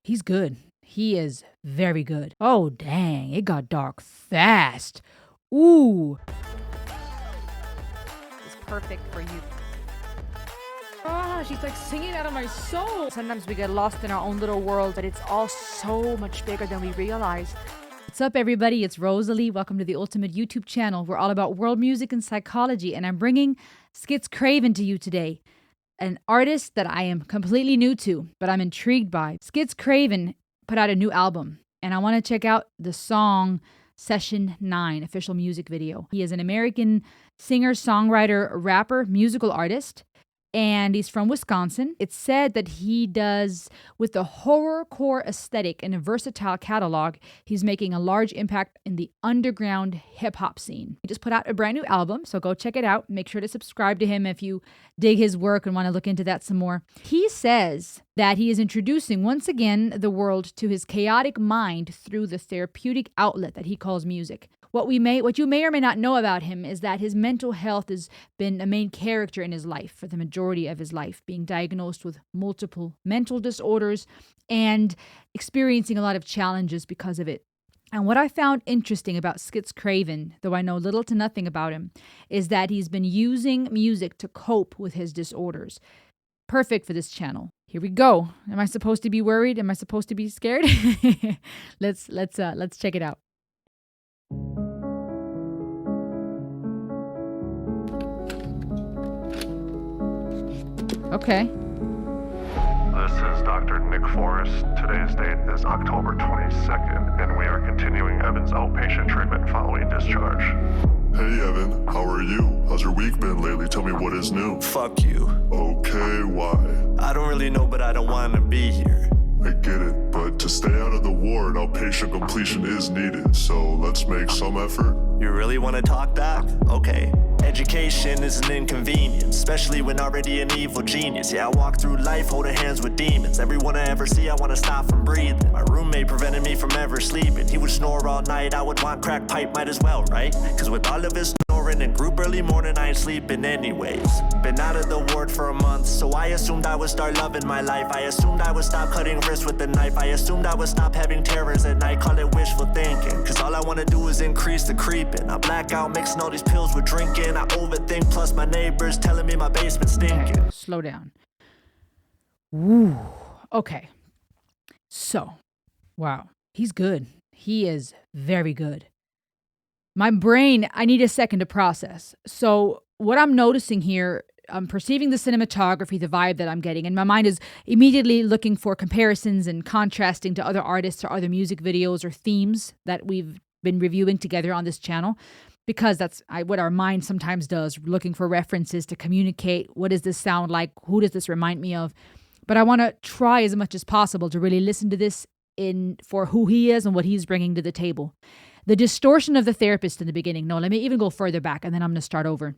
He's good. He is very good. Oh, dang. It got dark fast. Ooh. It's perfect for you. Ah, she's like singing out of my soul. Sometimes we get lost in our own little world, but it's all so much bigger than we realize. What's up, everybody? It's Rosalie. Welcome to the Ultimate YouTube channel. We're all about world music and psychology, and I'm bringing sKitz Kraven to you today, an artist that I am completely new to, but I'm intrigued by. sKitz Kraven put out a new album, and I want to check out the song Session 9 official music video. He is an American singer, songwriter, rapper, musical artist, and he's from Wisconsin. It's said that he does, with the horrorcore aesthetic and a versatile catalog, he's making a large impact in the underground hip-hop scene. He just put out a brand new album, so go check it out. Make sure to subscribe to him if you dig his work and want to look into that some more. He says that he is introducing, once again, the world to his chaotic mind through the therapeutic outlet that he calls music. What you may or may not know about him is that his mental health has been a main character in his life for the majority of his life, being diagnosed with multiple mental disorders and experiencing a lot of challenges because of it. And what I found interesting about sKitz Kraven, though I know little to nothing about him, is that he's been using music to cope with his disorders. Perfect for this channel. Here we go. Am I supposed to be worried? Am I supposed to be scared? Let's check it out. Okay. This is Dr. Nick Forrest. Today's date is October 22nd, and we are continuing Evan's outpatient treatment following discharge. Hey Evan, how are you? How's your week been lately? Tell me what is new. Fuck you. Okay, why? I don't really know, but I don't want to be here. I get it, but to stay out of the ward, outpatient completion is needed, so let's make some effort. You really want to talk, Doc? Okay. Education is an inconvenience, especially when already an evil genius. Yeah, I walk through life holding hands with demons. Everyone I ever see, I want to stop from breathing. My roommate prevented me from ever sleeping. He would snore all night, I would want crack pipe, might as well, right? Cause with all of his snoring and group early morning, I ain't sleeping anyways. Been out of the ward for a month, so I assumed I would start loving my life. I assumed I would stop cutting wrists with a knife. I assumed I would stop having terrors at night, call it wishful thinking. Cause all I want to do is increase the creeping. I black out mixing all these pills with drinking. I overthink, plus my neighbors telling me my basement's stinking. Okay, slow down. Ooh. Okay. So, wow. He's good. He is very good. My brain, I need a second to process. So what I'm noticing here, I'm perceiving the cinematography, the vibe that I'm getting, and my mind is immediately looking for comparisons and contrasting to other artists or other music videos or themes that we've been reviewing together on this channel, because that's what our mind sometimes does, looking for references to communicate. What does this sound like? Who does this remind me of? But I want to try as much as possible to really listen to this for who he is and what he's bringing to the table. The distortion of the therapist in the beginning. No, let me even go further back, and then I'm going to start over.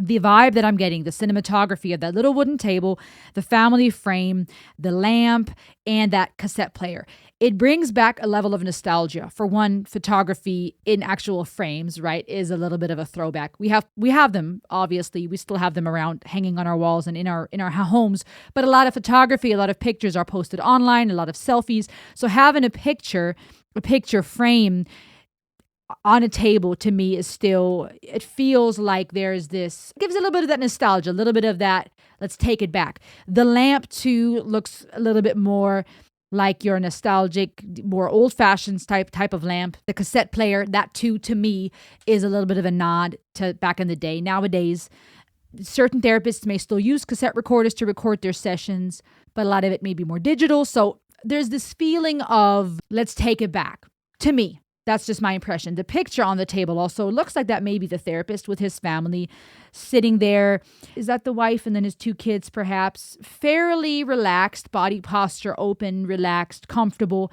The vibe that I'm getting, the cinematography of that little wooden table, the family frame, the lamp, and that cassette player. It brings back a level of nostalgia. For one, photography in actual frames, right, is a little bit of a throwback. We have them, obviously. We still have them around, hanging on our walls and in our homes. But a lot of photography, a lot of pictures are posted online, a lot of selfies. So having a picture frame on a table, to me, is still, it feels like there's this, gives a little bit of that nostalgia, a little bit of that, let's take it back. The lamp too looks a little bit more like your nostalgic, more old-fashioned type of lamp. The cassette player, that too, to me, is a little bit of a nod to back in the day. Nowadays, certain therapists may still use cassette recorders to record their sessions, but a lot of it may be more digital. So there's this feeling of, let's take it back, to me. That's just my impression. The picture on the table also looks like that may be the therapist with his family sitting there. Is that the wife and then his two kids, perhaps? Fairly relaxed, body posture open, relaxed, comfortable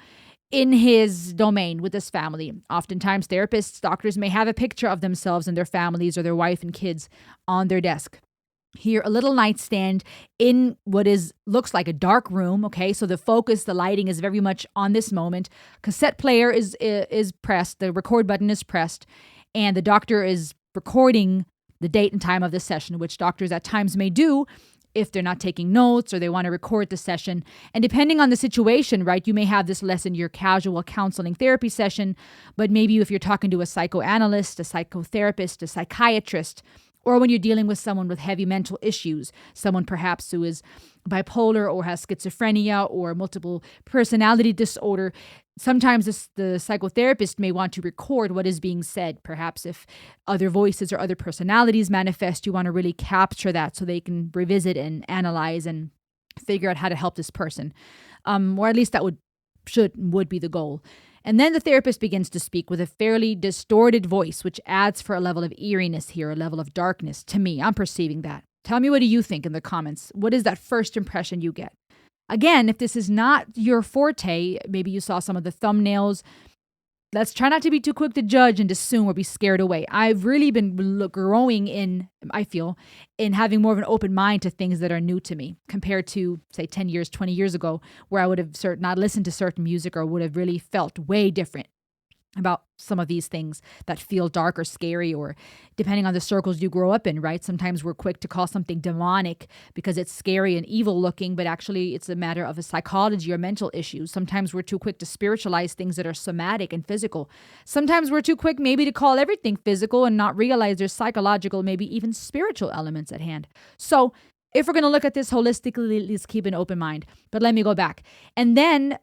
in his domain with his family. Oftentimes, therapists, doctors may have a picture of themselves and their families or their wife and kids on their desk. Here, a little nightstand in what looks like a dark room. Okay, so the focus, the lighting is very much on this moment. Cassette player is pressed. The record button is pressed, and the doctor is recording the date and time of the session, which doctors at times may do if they're not taking notes or they want to record the session. And depending on the situation, right, you may have this less in your casual counseling therapy session, but maybe if you're talking to a psychoanalyst, a psychotherapist, a psychiatrist, or when you're dealing with someone with heavy mental issues, someone perhaps who is bipolar or has schizophrenia or multiple personality disorder, sometimes the psychotherapist may want to record what is being said. Perhaps if other voices or other personalities manifest, you want to really capture that so they can revisit and analyze and figure out how to help this person. Or at least that would be the goal. And then the therapist begins to speak with a fairly distorted voice, which adds for a level of eeriness here, a level of darkness to me. I'm perceiving that. Tell me, what do you think in the comments? What is that first impression you get? Again, if this is not your forte, maybe you saw some of the thumbnails. Let's try not to be too quick to judge and assume or be scared away. I've really been growing in having more of an open mind to things that are new to me compared to, say, 10 years, 20 years ago, where I would have not listened to certain music or would have really felt way different about some of these things that feel dark or scary, or depending on the circles you grow up in, right? Sometimes we're quick to call something demonic because it's scary and evil looking, but actually it's a matter of a psychology or mental issues. Sometimes we're too quick to spiritualize things that are somatic and physical. Sometimes we're too quick maybe to call everything physical and not realize there's psychological, maybe even spiritual elements at hand. So if we're going to look at this holistically, let's keep an open mind. But let me go back. And then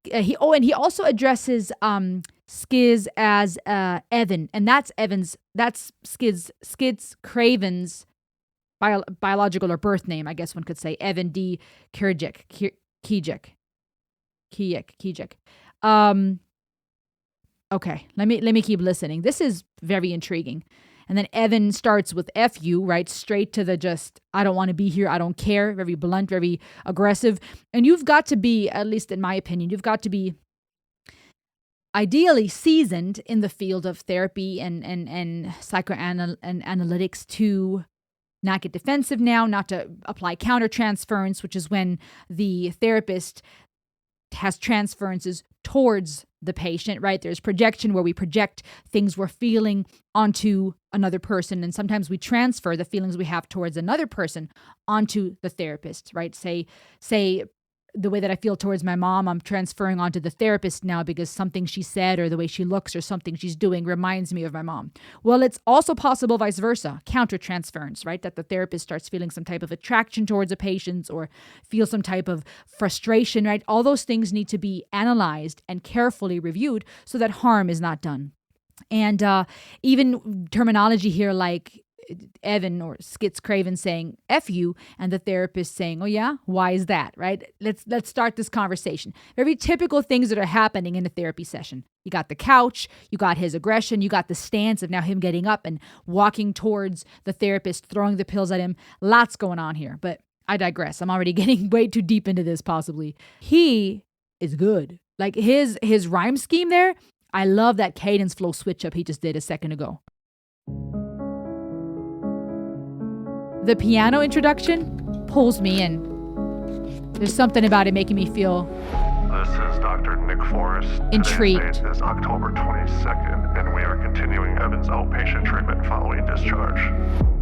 he also addresses sKitz as Evan, and that's sKitz Kraven's biological or birth name, I guess one could say, Evan D. Kijek. Okay, let me keep listening. This is very intriguing. And then Evan starts with F you, right? Straight to the just, I don't want to be here. I don't care. Very blunt, very aggressive. And you've got to be, at least in my opinion, you've got to be ideally seasoned in the field of therapy and psychoanalytics to not get defensive now, not to apply countertransference, which is when the therapist has transferences towards the patient, right? There's projection where we project things we're feeling onto another person. And sometimes we transfer the feelings we have towards another person onto the therapist, right? Say the way that I feel towards my mom, I'm transferring onto the therapist now because something she said or the way she looks or something she's doing reminds me of my mom. Well, it's also possible vice versa, countertransference, right? That the therapist starts feeling some type of attraction towards a patient or feel some type of frustration, right? All those things need to be analyzed and carefully reviewed so that harm is not done. And even terminology here like Evan or sKitz Kraven saying F you and the therapist saying, oh yeah, why is that, right? Let's start this conversation. Very typical things that are happening in a therapy session. You got the couch, you got his aggression, you got the stance of now him getting up and walking towards the therapist, throwing the pills at him. Lots going on here, but I digress. I'm already getting way too deep into this possibly. He is good. Like his rhyme scheme there, I love that cadence flow switch up he just did a second ago. The piano introduction pulls me in. There's something about it making me feel This is Dr. Nick Forrest. Intrigued. Today's date is October 22nd, and we are continuing Evan's outpatient treatment following discharge.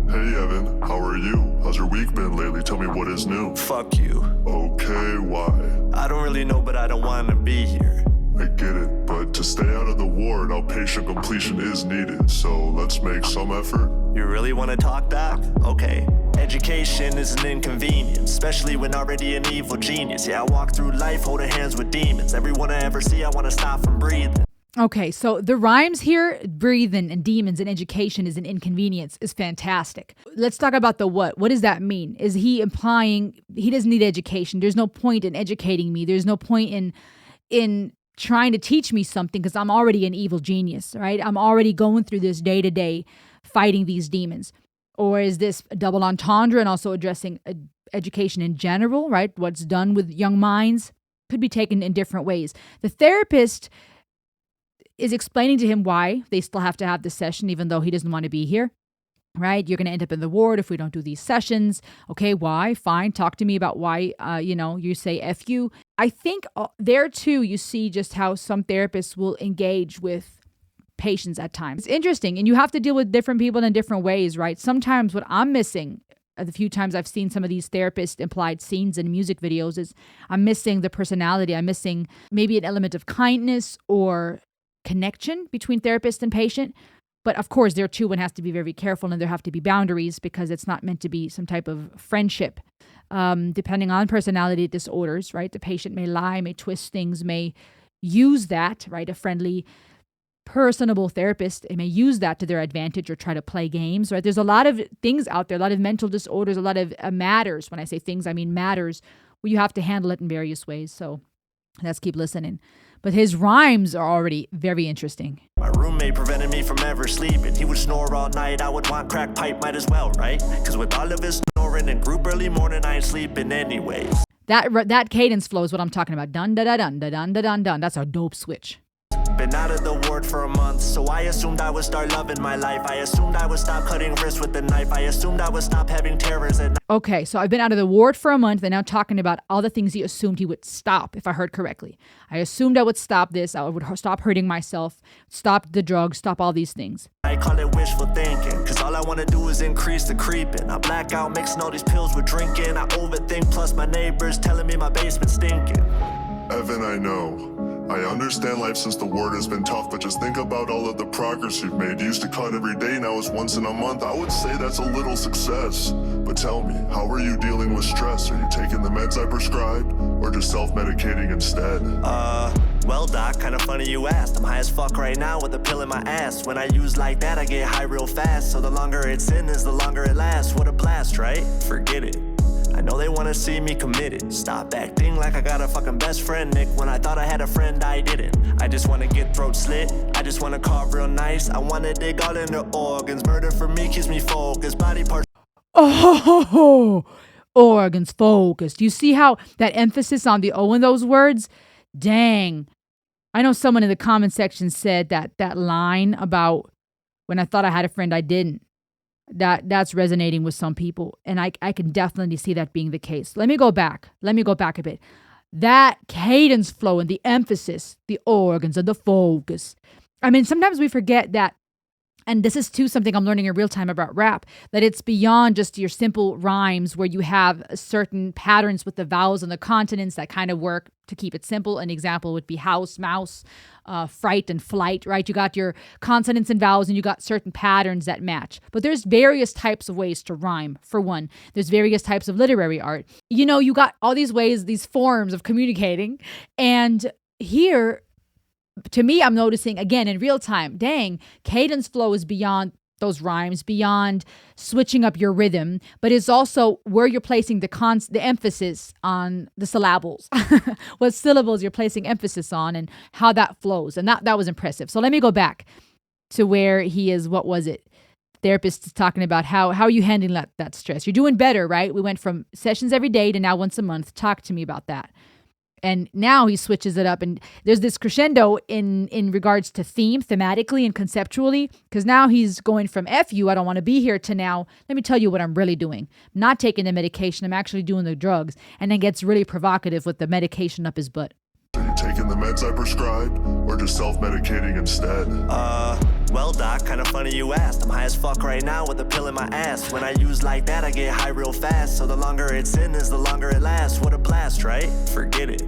Hey Evan, how are you? How's your week been lately? Tell me what is new. Fuck you. Okay, why? I don't really know, but I don't want to be here. I get it, but to stay out of the ward, outpatient completion is needed, so let's make some effort. You really want to talk back? Okay. Education is an inconvenience, especially when already an evil genius. Yeah, I walk through life holding hands with demons. Everyone I ever see, I want to stop from breathing. Okay, so the rhymes here, breathing and demons and education is an inconvenience, is fantastic. Let's talk about the what. What does that mean? Is he implying he doesn't need education? There's no point in educating me. There's no point in trying to teach me something because I'm already an evil genius, right? I'm already going through this day to day fighting these demons. Or is this a double entendre and also addressing education in general, right? What's done with young minds could be taken in different ways. The therapist is explaining to him why they still have to have this session, even though he doesn't want to be here, right? You're going to end up in the ward if we don't do these sessions. Okay, why? Fine. Talk to me about why, you say F you. I think there too, you see just how some therapists will engage with patients at times. It's interesting. And you have to deal with different people in different ways, right? Sometimes what I'm missing the few times I've seen some of these therapist implied scenes in music videos is I'm missing the personality. I'm missing maybe an element of kindness or connection between therapist and patient. But of course, there too, one has to be very careful and there have to be boundaries because it's not meant to be some type of friendship. Depending on personality disorders, right? The patient may lie, may twist things, may use that, right? A friendly, personable therapist, it may use that to their advantage or try to play games, right? There's a lot of things out there, a lot of mental disorders, a lot of matters. When I say things, I mean matters, where you have to handle it in various ways. So let's keep listening. But his rhymes are already very interesting. My roommate prevented me from ever sleeping. He would snore all night. I would want crack pipe, might as well, right? Because with all of his snoring and group early morning, I ain't sleeping anyways. That cadence flow is what I'm talking about. Dun da da dun da dun da dun dun. That's a dope switch. Been out of the ward for a month, so I assumed I would start loving my life. I assumed I would stop cutting wrists with the knife. I assumed I would stop having terrors at night. Okay, so I've been out of the ward for a month and now talking about all the things he assumed he would stop, if I heard correctly. I assumed I would stop this. I would stop hurting myself, stop the drugs, stop all these things. I call it wishful thinking, cause all I wanna do is increase the creeping. I black out mixing all these pills with drinking. I overthink, plus my neighbors telling me my basement's stinking. Evan, I know. I understand life since the ward has been tough, but just think about all of the progress you've made. You used to cut every day, now it's once in a month. I would say that's a little success. But tell me, how are you dealing with stress? Are you taking the meds I prescribed, or just self-medicating instead? Well, doc, kinda funny you asked. I'm high as fuck right now with a pill in my ass. When I use like that, I get high real fast. So the longer it's in is the longer it lasts. What a blast, right? Forget it. I know they wanna see me committed. Stop acting like I got a fucking best friend, Nick. When I thought I had a friend, I didn't. I just wanna get throat slit. I just wanna carve real nice. I wanna dig all in the organs. Murder for me keeps me focused. Body parts. Oh, organs focused. You see how that emphasis on the O in those words? Dang. I know someone in the comment section said that line about when I thought I had a friend, I didn't. That's resonating with some people. And I can definitely see that being the case. Let me go back a bit. That cadence flow and the emphasis, the organs and the focus. I mean, sometimes we forget that, and this is too something I'm learning in real time about rap, that it's beyond just your simple rhymes where you have certain patterns with the vowels and the consonants that kind of work to keep it simple. An example would be house, mouse, fright and flight, right? You got your consonants and vowels and you got certain patterns that match. But there's various types of ways to rhyme, for one. There's various types of literary art. You know, you got all these ways, these forms of communicating. And here, to me, I'm noticing, again, in real time, dang, cadence flow is beyond those rhymes, beyond switching up your rhythm, but it's also where you're placing the emphasis on the syllables, what syllables you're placing emphasis on and how that flows. And that was impressive. So let me go back to where he is, what was it? Therapist is talking about how are you handling that stress? You're doing better, right? We went from sessions every day to now once a month. Talk to me about that. And now he switches it up. And there's this crescendo in regards to thematically and conceptually, because now he's going from F you, I don't want to be here, to now, let me tell you what I'm really doing. I'm not taking the medication. I'm actually doing the drugs. And then gets really provocative with the medication up his butt. Are you taking the meds I prescribed, or just self-medicating instead? Well, doc, kinda funny you asked. I'm high as fuck right now with a pill in my ass. When I use like that, I get high real fast. So the longer it's in is the longer it lasts. What a blast, right? Forget it.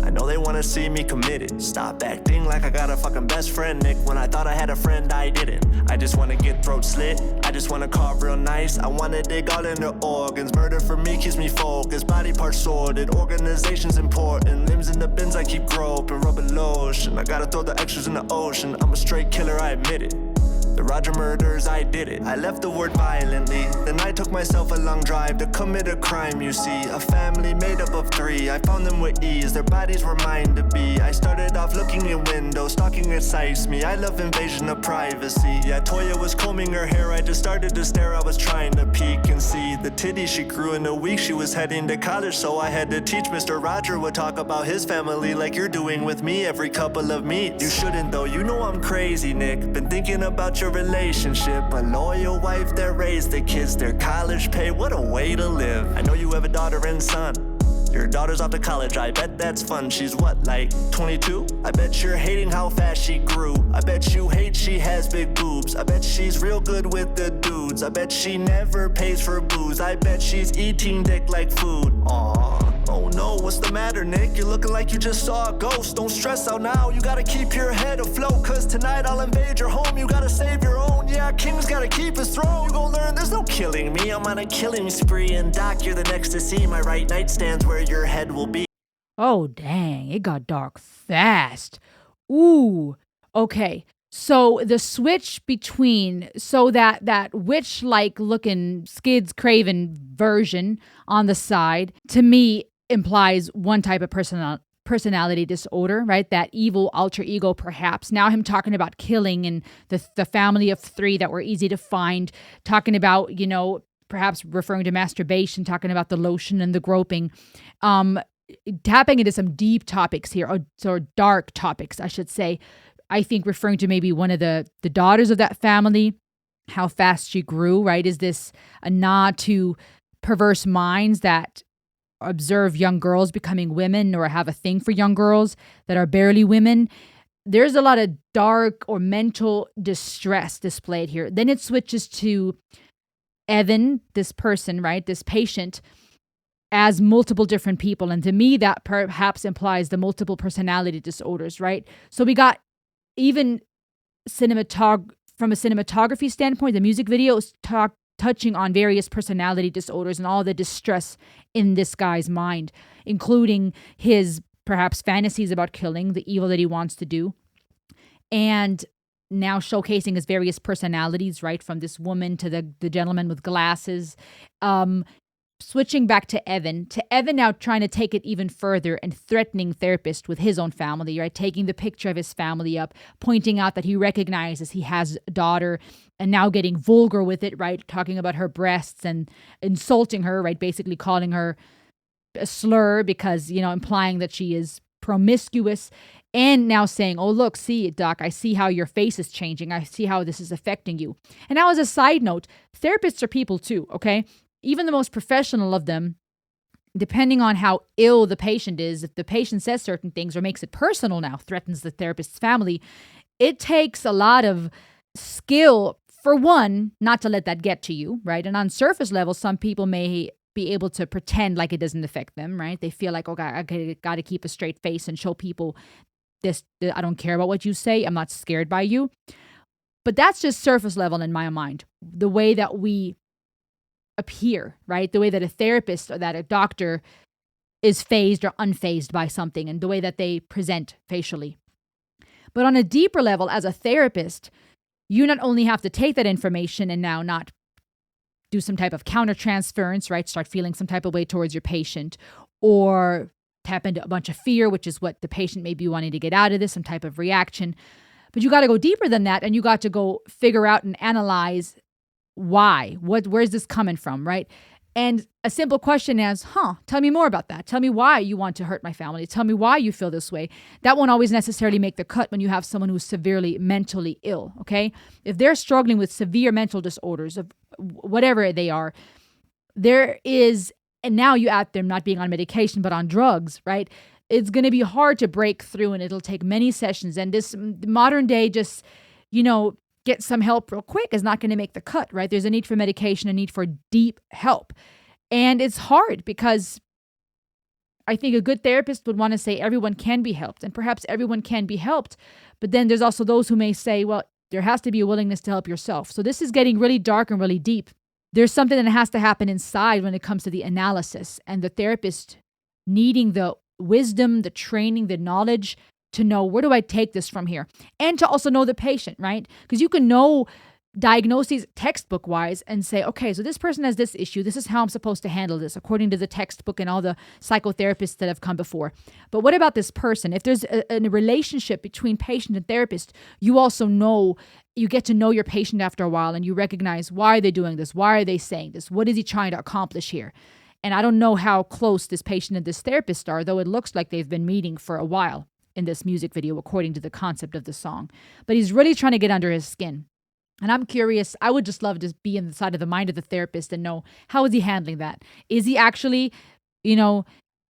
I know they wanna see me committed. Stop acting like I got a fucking best friend, Nick. When I thought I had a friend, I didn't. I just wanna get throat slit. I just wanna carve real nice. I wanna dig all in the organs. Murder for me keeps me focused. Body parts sorted. Organization's important. Limbs in the bins, I keep groping. Rubbing lotion. I gotta throw the extras in the ocean. I'm a straight killer, I admit it. The Roger murders, I did it. I left the word violently. Then I took myself a long drive to commit a crime, you see. A family made up of 3. I found them with ease. Their bodies were mine to be. I started off looking in windows. Stalking excites me. I love invasion of privacy. Yeah, Toya was combing her hair. I just started to stare. I was trying to peek and see the titty she grew in a week. She was heading to college, so I had to teach. Mr. Roger would talk about his family like you're doing with me every couple of meets. You shouldn't though. You know I'm crazy, Nick. Been thinking about your relationship, a loyal wife that raised the kids, their college pay, what a way to live. I know you have a daughter and son. Your daughter's off to college, I bet that's fun. She's what, like 22? I bet you're hating how fast she grew. I bet you hate she has big boobs. I bet she's real good with the dudes. I bet she never pays for booze. I bet she's eating dick like food. Aww. Oh no, what's the matter, Nick? You're looking like you just saw a ghost. Don't stress out now, you gotta keep your head afloat. Cause tonight I'll invade your home, you gotta save your own. Yeah, king's gotta keep his throne. You gon' learn there's no killing me. I'm on a killing spree. And Doc, you're the next to see. My right nightstand's where your head will be. Oh, dang. It got dark fast. Ooh. Okay. So the switch between, so that witch-like looking sKitz Kraven version on the side, to me, implies one type of personality disorder, right? That evil alter ego, perhaps. Now him talking about killing and the family of 3 that were easy to find, talking about, perhaps referring to masturbation, talking about the lotion and the groping, tapping into some deep topics here, or dark topics, I should say. I think referring to maybe one of the daughters of that family, how fast she grew, right? Is this a nod to perverse minds that observe young girls becoming women or have a thing for young girls that are barely women? There's a lot of dark or mental distress displayed here. Then it switches to Evan, this person, right? This patient, as multiple different people. And to me, that perhaps implies the multiple personality disorders, right? So we got even from a cinematography standpoint, the music video is touching on various personality disorders and all the distress in this guy's mind, including his perhaps fantasies about killing, the evil that he wants to do, and now showcasing his various personalities, right? From this woman to the gentleman with glasses. Switching back to Evan now trying to take it even further and threatening therapist with his own family, right? Taking the picture of his family up, pointing out that he recognizes he has a daughter, and now getting vulgar with it, right? Talking about her breasts and insulting her, right? Basically calling her a slur because, implying that she is promiscuous. And now saying, oh, look, see, Doc, I see how your face is changing. I see how this is affecting you. And now, as a side note, therapists are people too, okay? Even the most professional of them, depending on how ill the patient is, if the patient says certain things or makes it personal now, threatens the therapist's family, it takes a lot of skill, for one, not to let that get to you, right? And on surface level, some people may be able to pretend like it doesn't affect them, right? They feel like, I got to keep a straight face and show people this. I don't care about what you say. I'm not scared by you. But that's just surface level in my mind. The way that we appear, right? The way that a therapist or that a doctor is phased or unfazed by something, and the way that they present facially. But on a deeper level, as a therapist, you not only have to take that information and now not do some type of countertransference, right? Start feeling some type of way towards your patient, or tap into a bunch of fear, which is what the patient may be wanting to get out of this, some type of reaction. But you got to go deeper than that, and you got to go figure out and analyze why. Where's this coming from, right? And a simple question is, tell me more about that. Tell me why you want to hurt my family. Tell me why you feel this way. That won't always necessarily make the cut when you have someone who's severely mentally ill, okay? If they're struggling with severe mental disorders of whatever they are, there is, and now you add them not being on medication but on drugs, right? It's going to be hard to break through, and it'll take many sessions. And this modern day just, get some help real quick is not going to make the cut, right? There's a need for medication, a need for deep help. And it's hard because I think a good therapist would want to say everyone can be helped, and perhaps everyone can be helped. But then there's also those who may say, well, there has to be a willingness to help yourself. So this is getting really dark and really deep. There's something that has to happen inside when it comes to the analysis, and the therapist needing the wisdom, the training, the knowledge to know, where do I take this from here? And to also know the patient, right? Because you can know diagnoses textbook wise and say, okay, so this person has this issue. This is how I'm supposed to handle this according to the textbook and all the psychotherapists that have come before. But what about this person? If there's a relationship between patient and therapist, you also know, you get to know your patient after a while, and you recognize, why are they doing this? Why are they saying this? What is he trying to accomplish here? And I don't know how close this patient and this therapist are, though it looks like they've been meeting for a while in this music video, according to the concept of the song. But he's really trying to get under his skin. And I'm curious, I would just love to be inside of the mind of the therapist and know, how is he handling that? Is he actually,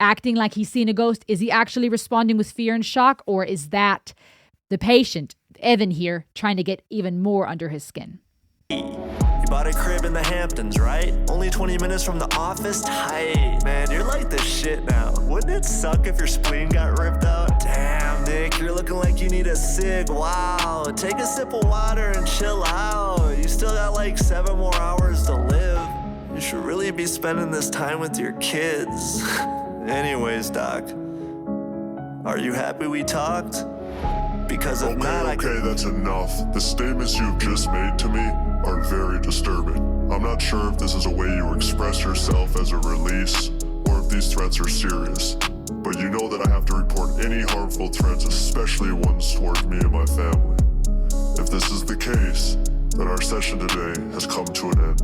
acting like he's seen a ghost? Is he actually responding with fear and shock? Or is that the patient, Evan here, trying to get even more under his skin? You bought a crib in the Hamptons, right? Only 20 minutes from the office? Tight. Man, you're like the shit now. Wouldn't it suck if your spleen got ripped out? Damn, Nick, you're looking like you need a cig. Wow. Take a sip of water and chill out. You still got like 7 more hours to live. You should really be spending this time with your kids. Anyways, Doc, are you happy we talked? Because if not, Okay, that's enough. The statements you've just made to me are very disturbing. I'm not sure if this is a way you express yourself as a release, or if these threats are serious. But you know that I have to report any harmful threats, especially ones towards me and my family. If this is the case, then our session today has come to an end.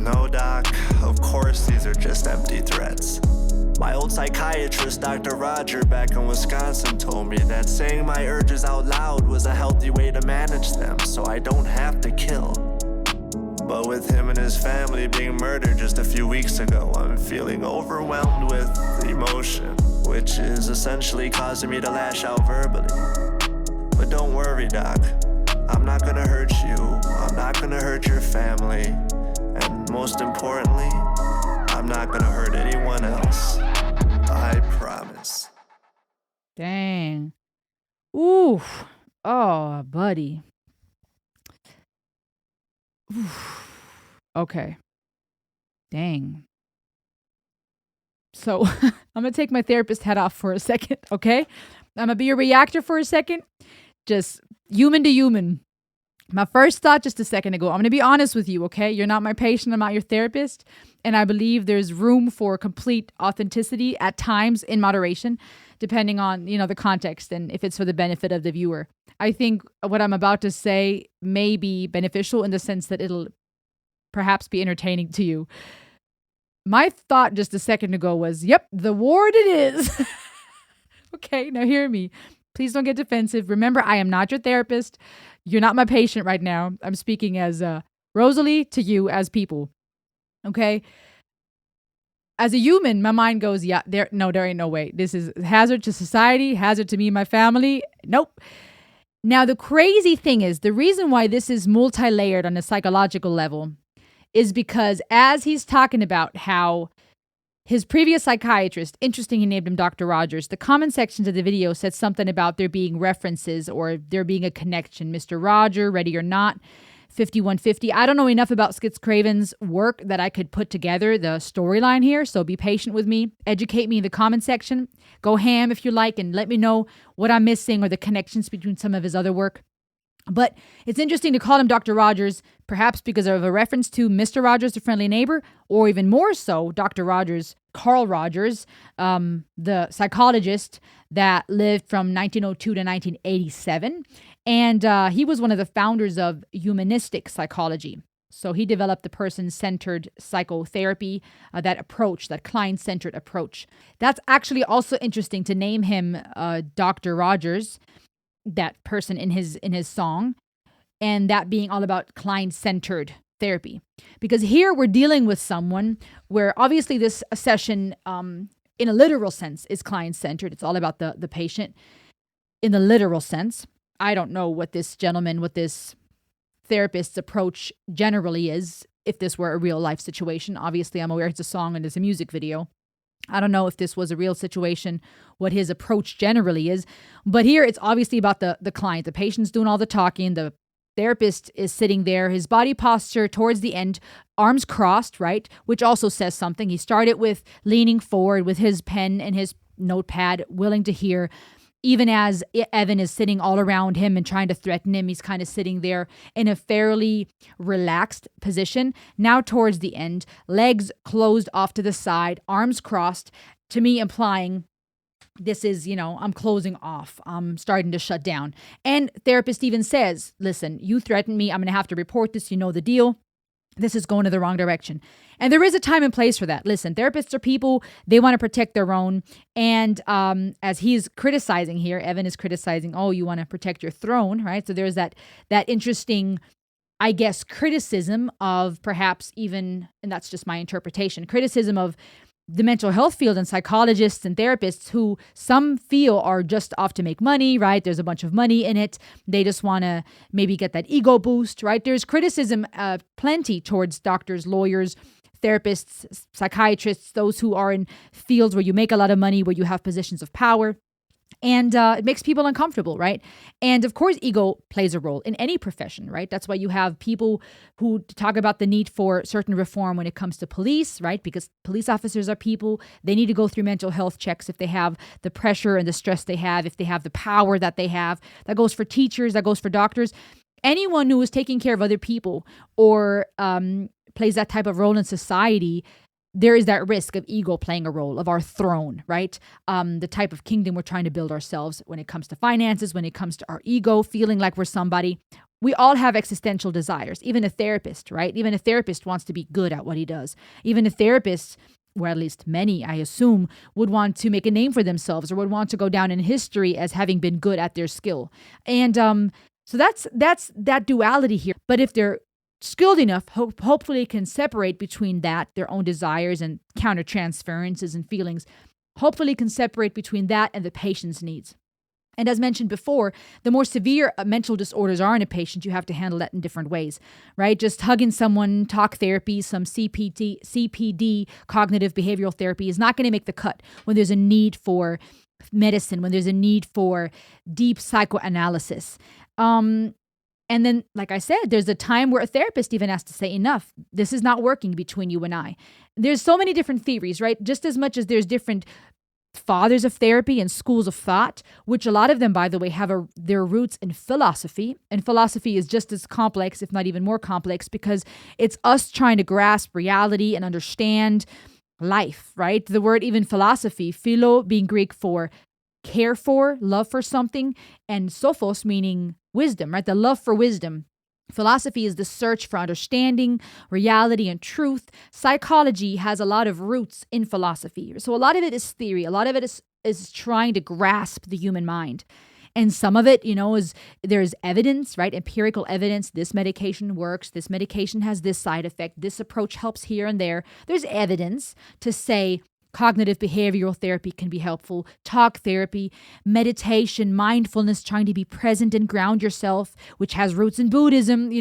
No, Doc. Of course these are just empty threats. My old psychiatrist, Dr. Roger, back in Wisconsin, told me that saying my urges out loud was a healthy way to manage them, so I don't have to kill. But with him and his family being murdered just a few weeks ago, I'm feeling overwhelmed with emotion, which is essentially causing me to lash out verbally. But don't worry, Doc. I'm not gonna hurt you. I'm not gonna hurt your family. And most importantly, I'm not gonna hurt anyone else. I promise. Dang. Ooh. Oh, buddy. Oof. Okay. Dang. So I'm going to take my therapist hat off for a second, okay? I'm going to be a reactor for a second. Just human to human. My first thought just a second ago, I'm going to be honest with you, okay? You're not my patient, I'm not your therapist. And I believe there's room for complete authenticity at times in moderation, depending on, the context and if it's for the benefit of the viewer. I think what I'm about to say may be beneficial in the sense that it'll perhaps be entertaining to you. My thought just a second ago was, yep, the ward it is. Okay, now hear me. Please don't get defensive. Remember, I am not your therapist. You're not my patient right now. I'm speaking as Rosalie to you as people. Okay? As a human, my mind goes, yeah, there ain't no way. This is hazard to society, hazard to me and my family. Nope. Now, the crazy thing is, the reason why this is multi-layered on a psychological level is because as he's talking about how his previous psychiatrist, interesting, he named him Dr. Rogers, the comment sections of the video said something about there being references or there being a connection. Mr. Roger, Ready or Not, 5150. I don't know enough about sKitz Kraven's work that I could put together the storyline here, so be patient with me. Educate me in the comment section. Go ham if you like and let me know what I'm missing or the connections between some of his other work. But it's interesting to call him Dr. Rogers, perhaps because of a reference to Mr. Rogers, the friendly neighbor, or even more so, Dr. Rogers, Carl Rogers, the psychologist that lived from 1902 to 1987. And he was one of the founders of humanistic psychology. So he developed the person-centered psychotherapy, that approach, that client-centered approach. That's actually also interesting to name him Dr. Rogers, that person in his song, and that being all about client-centered therapy. Because here we're dealing with someone where obviously this session, in a literal sense, is client-centered. It's all about the patient in the literal sense. I don't know what this therapist's approach generally is, if this were a real life situation. Obviously, I'm aware it's a song and it's a music video. I don't know if this was a real situation, what his approach generally is. But here it's obviously about the client. The patient's doing all the talking. The therapist is sitting there. His body posture towards the end, arms crossed, right? Which also says something. He started with leaning forward with his pen and his notepad, willing to hear. Even as Evan is sitting all around him and trying to threaten him, he's kind of sitting there in a fairly relaxed position. Now towards the end, legs closed off to the side, arms crossed, to me implying this is, I'm closing off. I'm starting to shut down. And therapist even says, listen, you threatened me. I'm going to have to report this. You know the deal. This is going to the wrong direction. And there is a time and place for that. Listen, therapists are people. They want to protect their own. And as he's criticizing here, Evan is criticizing, oh, you want to protect your throne, right? So there's that interesting, I guess, criticism of perhaps even, and that's just my interpretation, criticism of the mental health field and psychologists and therapists who some feel are just off to make money, right? There's a bunch of money in it. They just want to maybe get that ego boost, right? There's criticism plenty towards doctors, lawyers, therapists, psychiatrists, those who are in fields where you make a lot of money, where you have positions of power. And it makes people uncomfortable, right? And of course, ego plays a role in any profession, right? That's why you have people who talk about the need for certain reform when it comes to police, right? Because police officers are people. They need to go through mental health checks if they have the pressure and the stress they have, if they have the power that they have. That goes for teachers, that goes for doctors. Anyone who is taking care of other people or plays that type of role in society, there is that risk of ego playing a role, of our throne, right? The type of kingdom we're trying to build ourselves when it comes to finances, when it comes to our ego, feeling like we're somebody. We all have existential desires, even a therapist, right? Even a therapist wants to be good at what he does. Even a therapist, or at least many, I assume, would want to make a name for themselves or would want to go down in history as having been good at their skill. And so that's that duality here. But if they're skilled enough, hopefully can separate between that, their own desires and countertransferences and feelings, hopefully can separate between that and the patient's needs. And as mentioned before, the more severe mental disorders are in a patient, you have to handle that in different ways, right? Just hugging someone, talk therapy, some CPD, cognitive behavioral therapy is not going to make the cut when there's a need for medicine, when there's a need for deep psychoanalysis. And then, like I said, there's a time where a therapist even has to say, enough, this is not working between you and I. There's so many different theories, right? Just as much as there's different fathers of therapy and schools of thought, which a lot of them, by the way, have their roots in philosophy. And philosophy is just as complex, if not even more complex, because it's us trying to grasp reality and understand life, right? The word even philosophy, philo being Greek for care for, love for something, and sophos meaning wisdom, right? The love for wisdom. Philosophy is the search for understanding, reality, and truth. Psychology has a lot of roots in philosophy. So a lot of it is theory. A lot of it is trying to grasp the human mind. And some of it, is there's evidence, right? Empirical evidence. This medication works. This medication has this side effect. This approach helps here and there. There's evidence to say cognitive behavioral therapy can be helpful, talk therapy, meditation, mindfulness, trying to be present and ground yourself, which has roots in Buddhism,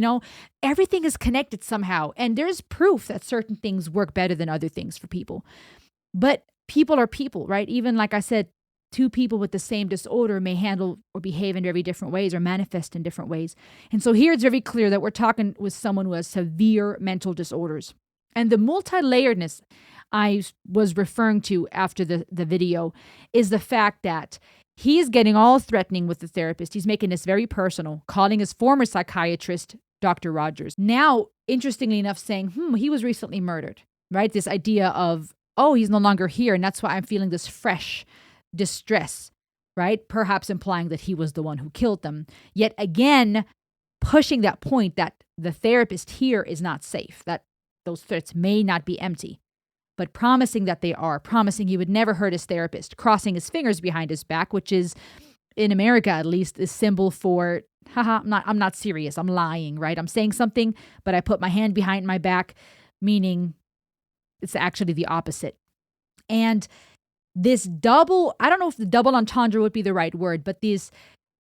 everything is connected somehow. And there's proof that certain things work better than other things for people. But people are people, right? Even like I said, two people with the same disorder may handle or behave in very different ways or manifest in different ways. And so here it's very clear that we're talking with someone who has severe mental disorders. And the multi-layeredness I was referring to after the video is the fact that he's getting all threatening with the therapist. He's making this very personal, calling his former psychiatrist, Dr. Rogers. Now, interestingly enough, saying, he was recently murdered, right? This idea of, he's no longer here, and that's why I'm feeling this fresh distress, right? Perhaps implying that he was the one who killed them. Yet again, pushing that point that the therapist here is not safe, that those threats may not be empty, but promising that they are, promising he would never hurt his therapist, crossing his fingers behind his back, which is, in America at least, a symbol for, I'm not serious, I'm lying, right? I'm saying something, but I put my hand behind my back, meaning it's actually the opposite. And this double, I don't know if the double entendre would be the right word, but this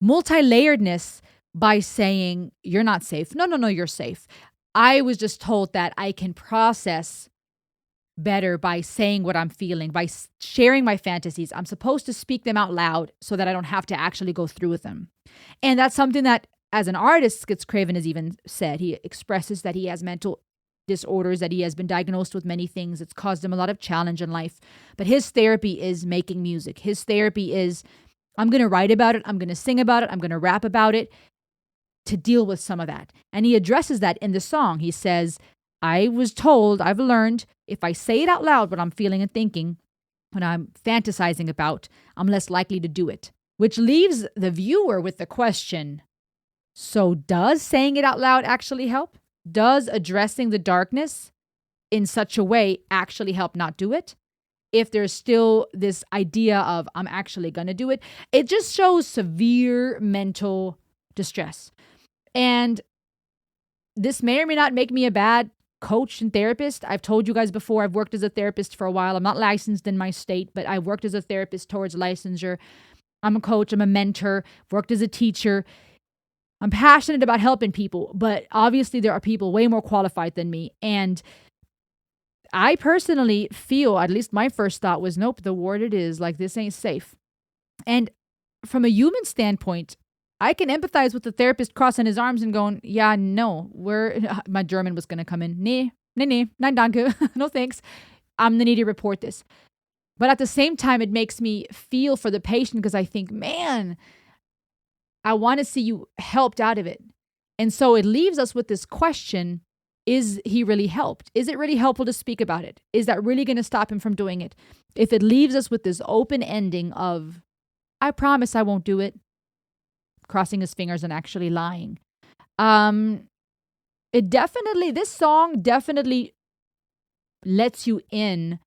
multi-layeredness by saying, you're not safe. No, you're safe. I was just told that I can process better by saying what I'm feeling, by sharing my fantasies. I'm supposed to speak them out loud so that I don't have to actually go through with them. And that's something that, as an artist, sKitz Kraven has even said. He expresses that he has mental disorders, that he has been diagnosed with many things. It's caused him a lot of challenge in life. But his therapy is making music. His therapy is, I'm going to write about it. I'm going to sing about it. I'm going to rap about it to deal with some of that. And he addresses that in the song. He says, I've learned, if I say it out loud, what I'm feeling and thinking, what I'm fantasizing about, I'm less likely to do it. Which leaves the viewer with the question, so does saying it out loud actually help? Does addressing the darkness in such a way actually help not do it? If there's still this idea of, I'm actually going to do it, it just shows severe mental distress. And this may or may not make me a bad coach and therapist. I've told you guys before, I've worked as a therapist for a while. I'm not licensed in my state, but I've worked as a therapist towards licensure. I'm a coach. I'm a mentor. Worked as a teacher. I'm passionate about helping people, but obviously there are people way more qualified than me. And I personally feel, at least my first thought was, nope, the ward it is. Like, this ain't safe. And from a human standpoint, I can empathize with the therapist crossing his arms and going, yeah, no, my German was going to come in. Nee, nein, danke. No thanks. I'm the need to report this. But at the same time, it makes me feel for the patient because I think, man, I want to see you helped out of it. And so it leaves us with this question, is he really helped? Is it really helpful to speak about it? Is that really going to stop him from doing it? If it leaves us with this open ending of, I promise I won't do it, crossing his fingers and actually lying. This song definitely lets you in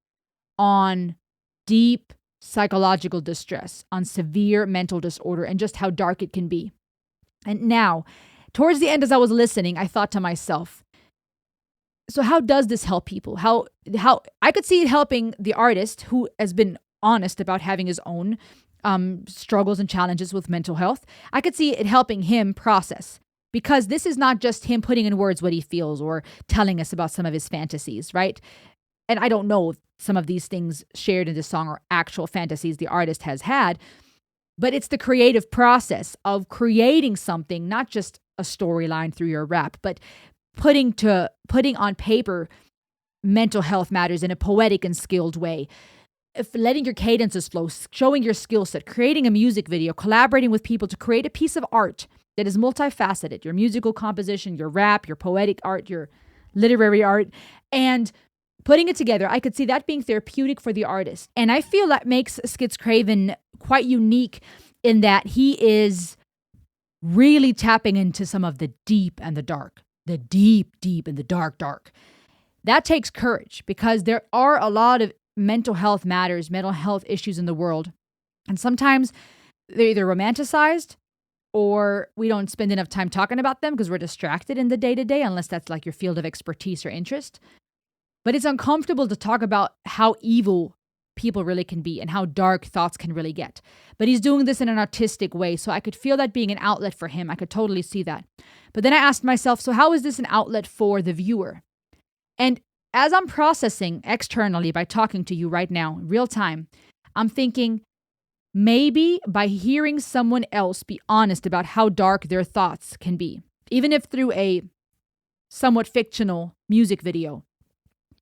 on deep psychological distress, on severe mental disorder, and just how dark it can be. And now, towards the end, as I was listening, I thought to myself, so how does this help people? How I could see it helping the artist who has been honest about having his own struggles and challenges with mental health. I could see it helping him process, because this is not just him putting in words what he feels or telling us about some of his fantasies, right? And I don't know if some of these things shared in this song are actual fantasies the artist has had, but it's the creative process of creating something, not just a storyline through your rap, but putting on paper mental health matters in a poetic and skilled way. Letting your cadences flow, showing your skill set, creating a music video, collaborating with people to create a piece of art that is multifaceted, your musical composition, your rap, your poetic art, your literary art, and putting it together. I could see that being therapeutic for the artist. And I feel that makes sKitz Kraven quite unique in that he is really tapping into some of the deep and the dark, the deep and the dark. That takes courage, because there are a lot of mental health matters, mental health issues in the world. And sometimes they're either romanticized or we don't spend enough time talking about them because we're distracted in the day-to-day, unless that's like your field of expertise or interest. But it's uncomfortable to talk about how evil people really can be and how dark thoughts can really get. But he's doing this in an artistic way, so I could feel that being an outlet for him. I could totally see that. But then I asked myself, so how is this an outlet for the viewer? And as I'm processing externally by talking to you right now, in real time, I'm thinking maybe by hearing someone else be honest about how dark their thoughts can be, even if through a somewhat fictional music video,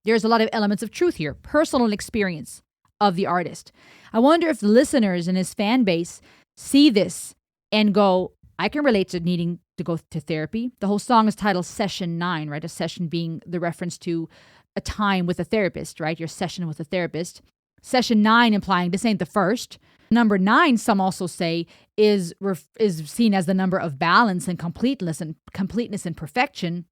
there's a lot of elements of truth here, personal experience of the artist. I wonder if the listeners and his fan base see this and go, I can relate to needing to go to therapy. The whole song is titled Session 9, right? A session being the reference to a time with a therapist, right? Your session with a therapist. Session 9 implying this ain't the first. Number 9, some also say, is seen as the number of balance and completeness and perfection.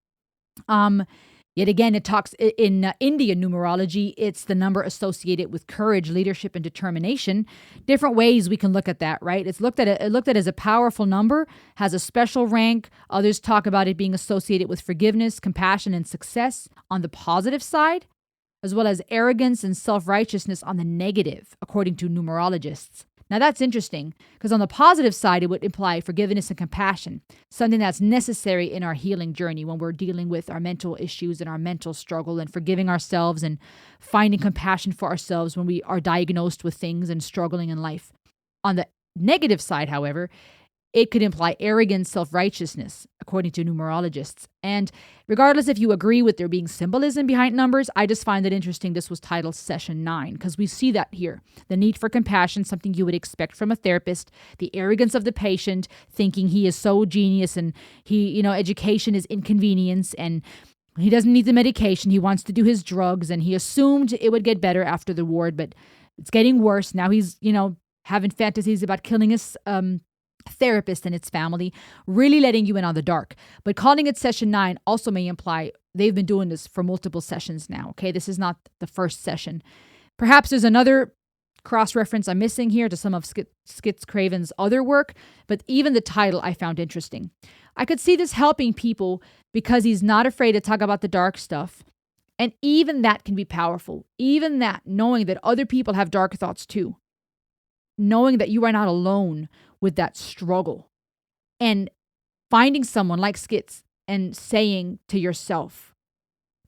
Yet again, it talks in Indian numerology, it's the number associated with courage, leadership, and determination. Different ways we can look at that, right? It's looked at as a powerful number, has a special rank. Others talk about it being associated with forgiveness, compassion, and success on the positive side, as well as arrogance and self-righteousness on the negative, according to numerologists. Now that's interesting, because on the positive side, it would imply forgiveness and compassion, something that's necessary in our healing journey when we're dealing with our mental issues and our mental struggle, and forgiving ourselves and finding compassion for ourselves when we are diagnosed with things and struggling in life. On the negative side, however, it could imply arrogance, self-righteousness, according to numerologists. And regardless if you agree with there being symbolism behind numbers, I just find it interesting this was titled Session 9, because we see that here. The need for compassion, something you would expect from a therapist. The arrogance of the patient, thinking he is so genius and education is inconvenience and he doesn't need the medication. He wants to do his drugs and he assumed it would get better after the ward, but it's getting worse. Now he's, having fantasies about killing his therapist and its family, really letting you in on the dark. But calling it Session 9 also may imply they've been doing this for multiple sessions now, okay? This is not the first session. Perhaps there's another cross-reference I'm missing here to some of sKitz Kraven's other work, but even the title I found interesting. I could see this helping people because he's not afraid to talk about the dark stuff. And even that can be powerful. Even that, knowing that other people have dark thoughts too. Knowing that you are not alone with that struggle. And finding someone like sKitz and saying to yourself,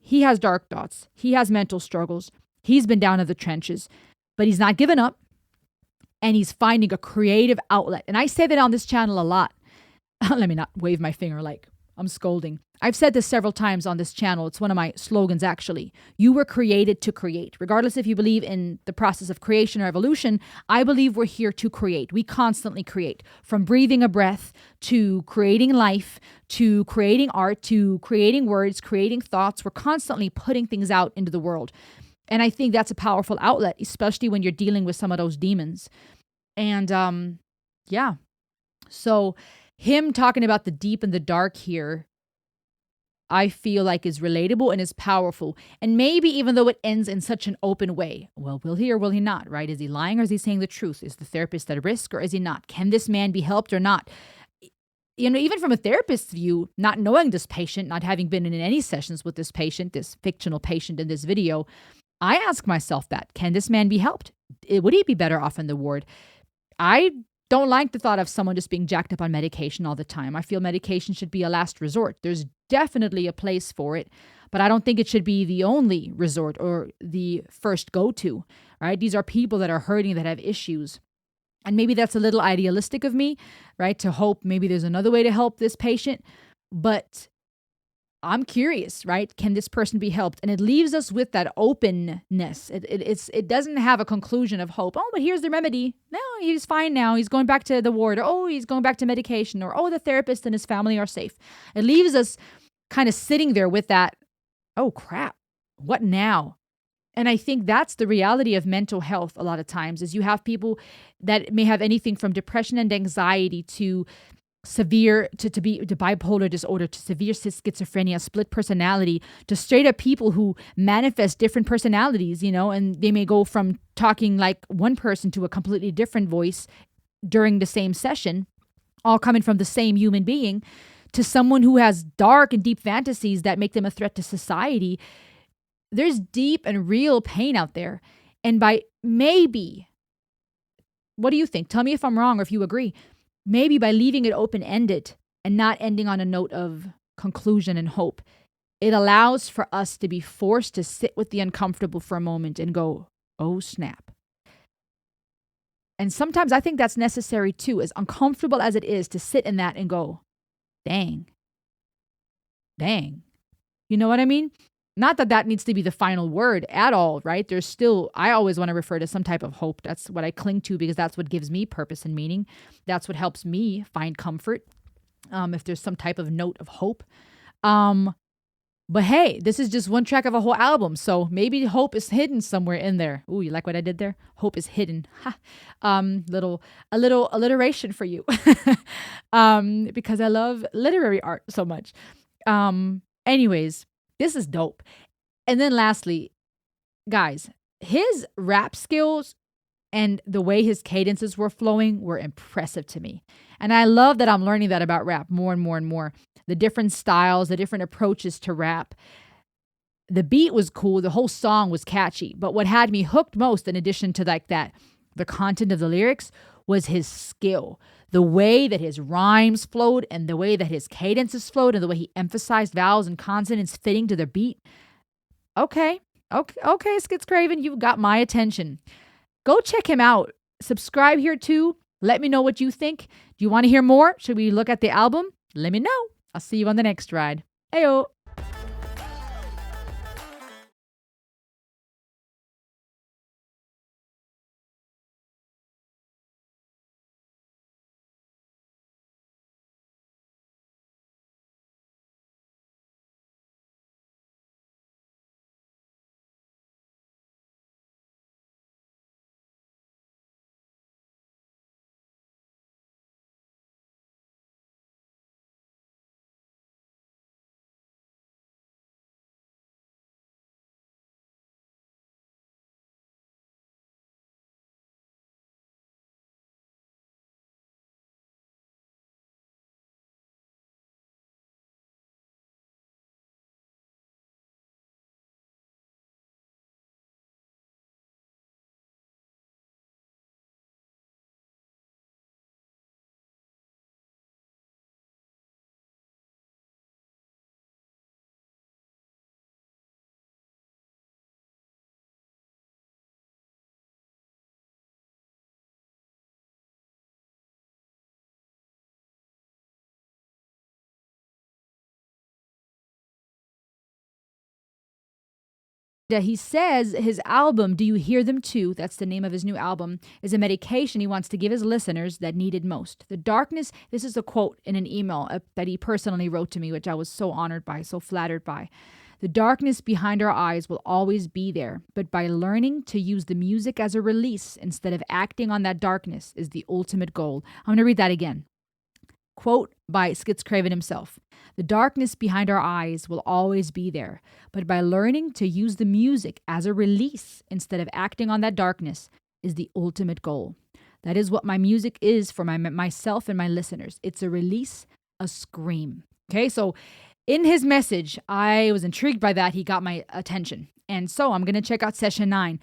he has dark thoughts. He has mental struggles. He's been down in the trenches, but he's not given up. And he's finding a creative outlet. And I say that on this channel a lot. Let me not wave my finger like I'm scolding. I've said this several times on this channel. It's one of my slogans, actually. You were created to create. Regardless if you believe in the process of creation or evolution, I believe we're here to create. We constantly create. From breathing a breath, to creating life, to creating art, to creating words, creating thoughts. We're constantly putting things out into the world. And I think that's a powerful outlet, especially when you're dealing with some of those demons. And yeah. So him talking about the deep and the dark here, I feel like is relatable and is powerful. And maybe even though it ends in such an open way, well, will he or will he not, right? Is he lying or is he saying the truth? Is the therapist at risk or is he not? Can this man be helped or not? You know, even from a therapist's view, not knowing this patient, not having been in any sessions with this patient, this fictional patient in this video, I ask myself that. Can this man be helped? Would he be better off in the ward? I don't like the thought of someone just being jacked up on medication all the time. I feel medication should be a last resort. There's definitely a place for it, but I don't think it should be the only resort or the first go-to, right? These are people that are hurting, that have issues. And maybe that's a little idealistic of me, right? To hope maybe there's another way to help this patient. But I'm curious, right? Can this person be helped? And it leaves us with that openness. It doesn't have a conclusion of hope. Oh, but here's the remedy. No, he's fine now. He's going back to the ward. Or, oh, he's going back to medication. Or, oh, the therapist and his family are safe. It leaves us kind of sitting there with that, oh, crap, what now? And I think that's the reality of mental health a lot of times, is you have people that may have anything from depression and anxiety to severe to bipolar disorder, to severe schizophrenia, split personality, to straight up people who manifest different personalities, you know, and they may go from talking like one person to a completely different voice during the same session, all coming from the same human being, to someone who has dark and deep fantasies that make them a threat to society. There's deep and real pain out there. And by maybe, what do you think? Tell me if I'm wrong or if you agree. Maybe by leaving it open-ended and not ending on a note of conclusion and hope, it allows for us to be forced to sit with the uncomfortable for a moment and go, oh, snap. And sometimes I think that's necessary too, as uncomfortable as it is, to sit in that and go, dang. You know what I mean? Not that that needs to be the final word at all, right? There's still, I always want to refer to some type of hope. That's what I cling to because that's what gives me purpose and meaning. That's what helps me find comfort, if there's some type of note of hope. But hey, this is just one track of a whole album. So maybe hope is hidden somewhere in there. Ooh, you like what I did there? Hope is hidden. Ha. A little alliteration for you. Because I love literary art so much. Anyways, this is dope. And then lastly, guys, his rap skills and the way his cadences were flowing were impressive to me. And I love that I'm learning that about rap more and more and more. The different styles, the different approaches to rap. The beat was cool. The whole song was catchy. But what had me hooked most, in addition to like that, the content of the lyrics, was his skill. The way that his rhymes flowed and the way that his cadences flowed and the way he emphasized vowels and consonants fitting to the beat. Okay, sKitz Kraven, you've got my attention. Go check him out. Subscribe here too. Let me know what you think. Do you want to hear more? Should we look at the album? Let me know. I'll see you on the next ride. Ayo. He says his album, Do You Hear Them Too? That's the name of his new album, is a medication he wants to give his listeners that need it most. The darkness, this is a quote in an email that he personally wrote to me, which I was so honored by, so flattered by. The darkness behind our eyes will always be there, but by learning to use the music as a release instead of acting on that darkness is the ultimate goal. I'm going to read that again. Quote by sKitz Kraven himself. The darkness behind our eyes will always be there, but by learning to use the music as a release instead of acting on that darkness is the ultimate goal. That is what my music is for myself and my listeners. It's a release, a scream. Okay, so in his message, I was intrigued by that. He got my attention. And so I'm going to check out session 9.